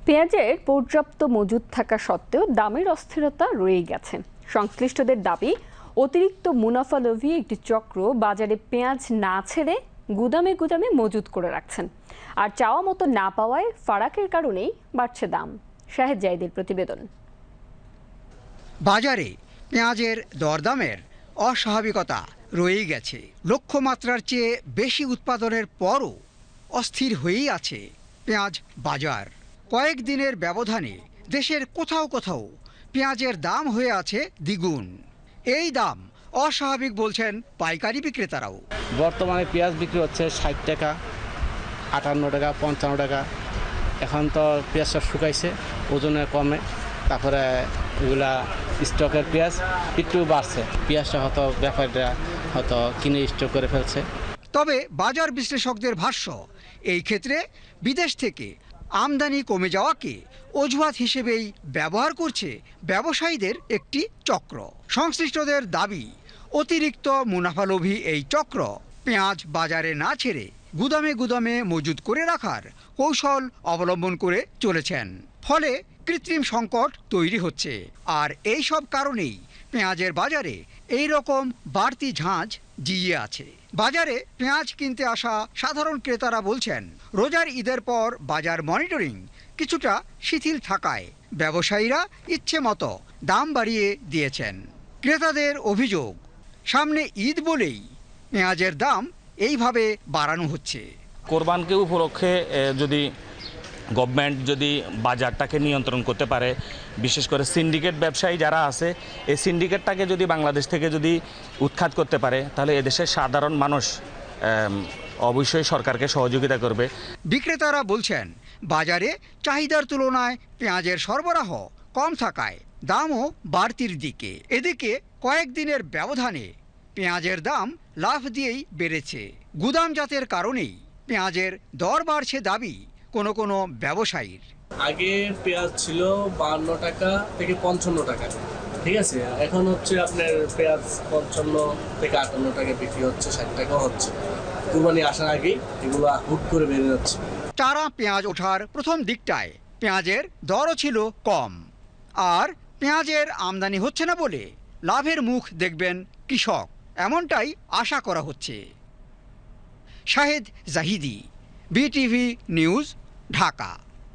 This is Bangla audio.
পেঁয়াজের পর্যাপ্ত মজুদ থাকা সত্ত্বেও দামের অস্থিরতা রয়েই গেছে। সংশ্লিষ্টদের দাবি, অতিরিক্ত মুনাফালোভী একটি চক্র বাজারে পেঁয়াজ না ছেড়ে গুদামে গুদামে মজুদ করে রাখছেন, আর চাওয়া মতো না পাওয়ায় ফারাকের কারণেই বাড়ছে দাম। শাহেদ জাইদের প্রতিবেদন। বাজারে পেঁয়াজের দরদামের অস্বাভাবিকতা রয়েই গেছে। লক্ষ্যমাত্রার চেয়ে বেশি উৎপাদনের পরও অস্থির হয়েই আছে পেঁয়াজ বাজার। কয়েকদিনের ব্যবধানে দেশের কোথাও কোথাও পেঁয়াজের দাম হয়ে আছে দ্বিগুণ। এই দাম অস্বাভাবিক বলছেন পাইকারি বিক্রেতারাও। বর্তমানে পেঁয়াজ বিক্রি হচ্ছে 60 টাকা, 58 টাকা, 55 টাকা। এখন তো পেঁয়াজ সব শুকাইছে, ওজনে কমে, তারপরে এগুলা স্টকের পেঁয়াজ একটু বাড়ছে। পেঁয়াজটা হয়তো ব্যাপারীরা হয়তো কিনে স্টক করে ফেলছে। তবে বাজার বিশ্লেষকদের ভাষ্য, এই ক্ষেত্রে বিদেশ থেকে আমদানি কমে যাওয়াকে অজুহাত হিসেবেই ব্যবহার করছে ব্যবসায়ীদের একটি চক্র। সংশ্লিষ্টদের দাবি, অতিরিক্ত মুনাফালোভী এই চক্র পেঁয়াজ বাজারে না ছেড়ে গুদামে গুদামে মজুদ করে রাখার কৌশল অবলম্বন করে চলেছেন। ফলে কৃত্রিম সংকট তৈরি হচ্ছে। আর এই সব কারণেই পেঁয়াজের বাজারে এই রকম বাড়তি ঝাঁঝ জিয়ে আছে। বাজারে পেঁয়াজ কিনতে আসা সাধারণ ক্রেতারা বলছেন, রোজার ঈদের পর বাজার মনিটরিং কিছুটা শিথিল থাকায় ব্যবসায়ীরা ইচ্ছে মতো দাম বাড়িয়ে দিয়েছেন। ক্রেতাদের অভিযোগ, সামনে ঈদ বলেই পেঁয়াজের দাম এইভাবে বাড়ানো হচ্ছে। কোরবানকে উপলক্ষে যদি গভর্নমেন্ট যদি বাজারটাকে নিয়ন্ত্রণ করতে পারে, বিশেষ করে সিন্ডিকেট ব্যবসায়ী যারা আছে, এই সিন্ডিকেটটাকে যদি বাংলাদেশ থেকে যদি উৎখাত করতে পারে, তাহলে এদেশের সাধারণ মানুষ অবশ্যই সরকারকে সহযোগিতা করবে। বিক্রেতারা বলছেন, বাজারে চাহিদার তুলনায় পেঁয়াজের সরবরাহ কম থাকায় দামও বাড়তির দিকে। এদিকে কয়েকদিনের ব্যবধানে পেঁয়াজের দাম লাফ দিয়েই বেড়েছে। গুদামজাতের কারণেই পেঁয়াজের দর বাড়ছে দাবি কোনো কোনো ব্যবসায়ীর। আগে পেঁয়াজ ছিল 52 টাকা থেকে 55 টাকা, ঠিক আছে। এখন হচ্ছে আপনার পেঁয়াজ 55 থেকে 58 টাকা বিক্রি হচ্ছে, 60 টাকাও হচ্ছে। কুরবানি আসার আগেই এগুলো হুট করে বেড়ে যাচ্ছে। চারা পেঁয়াজ ওঠার প্রথম দিকটায় পেঁয়াজের দরও ছিল কম, আর পেঁয়াজের আমদানি হচ্ছে না বলে লাভের মুখ দেখবেন কৃষক, এমনটাই আশা করা হচ্ছে। Shahed Zahidi, BTV news, Dhaka.